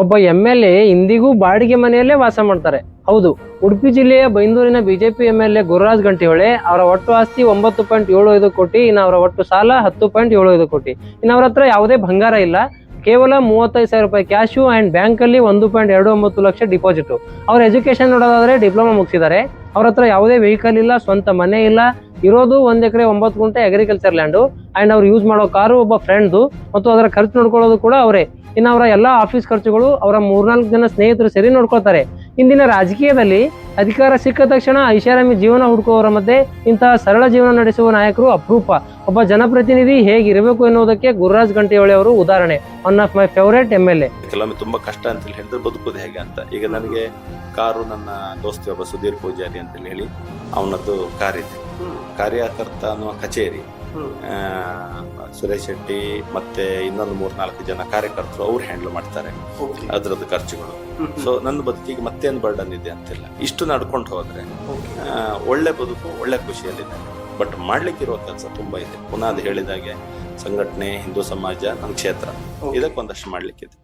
ಒಬ್ಬ MLA ಇಂದಿಗೂ ಬಾಡಿಗೆ ಮನೆಯಲ್ಲೇ ವಾಸ ಮಾಡ್ತಾರೆ. ಹೌದು, ಉಡುಪಿ ಜಿಲ್ಲೆಯ ಬೈಂದೂರಿನ ಬಿಜೆಪಿ MLA ಗುರುರಾಜ್ ಗಂಟಿಹೊಳೆ ಅವರ ಒಟ್ಟು ಆಸ್ತಿ 9.75 ಕೋಟಿ, ಇನ್ನು ಅವರ ಒಟ್ಟು ಸಾಲ 10.75 ಕೋಟಿ. ಇನ್ನು ಅವ್ರ ಹತ್ರ ಯಾವುದೇ ಬಂಗಾರ ಇಲ್ಲ, ಕೇವಲ 35,000 ರೂಪಾಯಿ ಕ್ಯಾಶು ಅಂಡ್ ಬ್ಯಾಂಕ್ ಅಲ್ಲಿ 1.29 ಲಕ್ಷ ಡಿಪಾಸಿಟ್. ಅವ್ರ ಎಜುಕೇಶನ್ ನೋಡೋದಾದ್ರೆ ಡಿಪ್ಲೊಮಾ ಮುಗಿಸಿದ್ದಾರೆ. ಅವ್ರ ಹತ್ರ ಯಾವುದೇ ವೆಹಿಕಲ್ ಇಲ್ಲ, ಸ್ವಂತ ಮನೆ ಇಲ್ಲ, ಇರೋದು 1 ಎಕರೆ 9 ಗುಂಟೆ ಅಗ್ರಿಕಲ್ಚರ್ ಲ್ಯಾಂಡು. ಅಂಡ್ ಅವ್ರು ಯೂಸ್ ಮಾಡೋ ಕಾರು ಒಬ್ಬ ಫ್ರೆಂಡ್ದು, ಮತ್ತು ಅದರ ಖರ್ಚು ನೋಡ್ಕೊಳ್ಳೋದು ಕೂಡ ಅವರೇ. ಇನ್ನು ಅವರ ಎಲ್ಲ ಆಫೀಸ್ ಖರ್ಚುಗಳು ಅವರ 3-4 ಜನ ಸ್ನೇಹಿತರು ಸೇರಿ ನೋಡ್ಕೊಳ್ತಾರೆ. ಇಂದಿನ ರಾಜಕೀಯದಲ್ಲಿ ಅಧಿಕಾರ ಸಿಕ್ಕ ತಕ್ಷಣ ಐಷಾರಾಮಿ ಜೀವನ ಹುಡುಕುವವರ ಮಧ್ಯೆ ಇಂತಹ ಸರಳ ಜೀವನ ನಡೆಸುವ ನಾಯಕರು ಅಪರೂಪ. ಒಬ್ಬ ಜನಪ್ರತಿನಿಧಿ ಹೇಗಿರಬೇಕು ಎನ್ನುವುದಕ್ಕೆ ಗುರುರಾಜ್ ಗಂಟಿಹೊಳೆ ಅವರು ಉದಾಹರಣೆ. One of my favourite MLA. ಕೆಲವೊಮ್ಮೆ ತುಂಬಾ ಕಷ್ಟ ಅಂತ ಹೇಳಿದ್ರೆ ಬದುಕುದು ಹೇಗೆ ಅಂತ. ಈಗ ನನಗೆ ಕಾರು, ನನ್ನ ದೋಸ್ತಿ ಒಬ್ಬ ಸುಧೀರ್ ಪೂಜಾರಿ ಅಂತ ಹೇಳಿ ಅವನದ್ದು ಕಾರ್ ಇದೆ. ಕಾರ್ಯಕರ್ತ ಅನ್ನುವ ಕಚೇರಿ ಸುರೇಶ್ ಶೆಟ್ಟಿ ಮತ್ತೆ ಇನ್ನೊಂದು 3-4 ಜನ ಕಾರ್ಯಕರ್ತರು ಅವ್ರು ಹ್ಯಾಂಡಲ್ ಮಾಡ್ತಾರೆ ಅದ್ರದ್ದು ಖರ್ಚುಗಳು. ಸೊ ನನ್ನ ಬದುಕಿಗೆ ಮತ್ತೇನು ಬರ್ಡನ್ ಇದೆ ಅಂತಿಲ್ಲ. ಇಷ್ಟು ನಡ್ಕೊಂಡು ಹೋದ್ರೆ ಒಳ್ಳೆ ಬದುಕು, ಒಳ್ಳೆ ಖುಷಿಯಲ್ಲಿದೆ. ಬಟ್ ಮಾಡ್ಲಿಕ್ಕಿರುವ ಕೆಲಸ ತುಂಬಾ ಇದೆ. ಪುನಃ ಅದು ಹೇಳಿದಾಗೆ ಸಂಘಟನೆ, ಹಿಂದೂ ಸಮಾಜ, ನನ್ನ ಕ್ಷೇತ್ರ, ಇದಕ್ಕೊಂದಷ್ಟು ಮಾಡ್ಲಿಕ್ಕಿದೆ.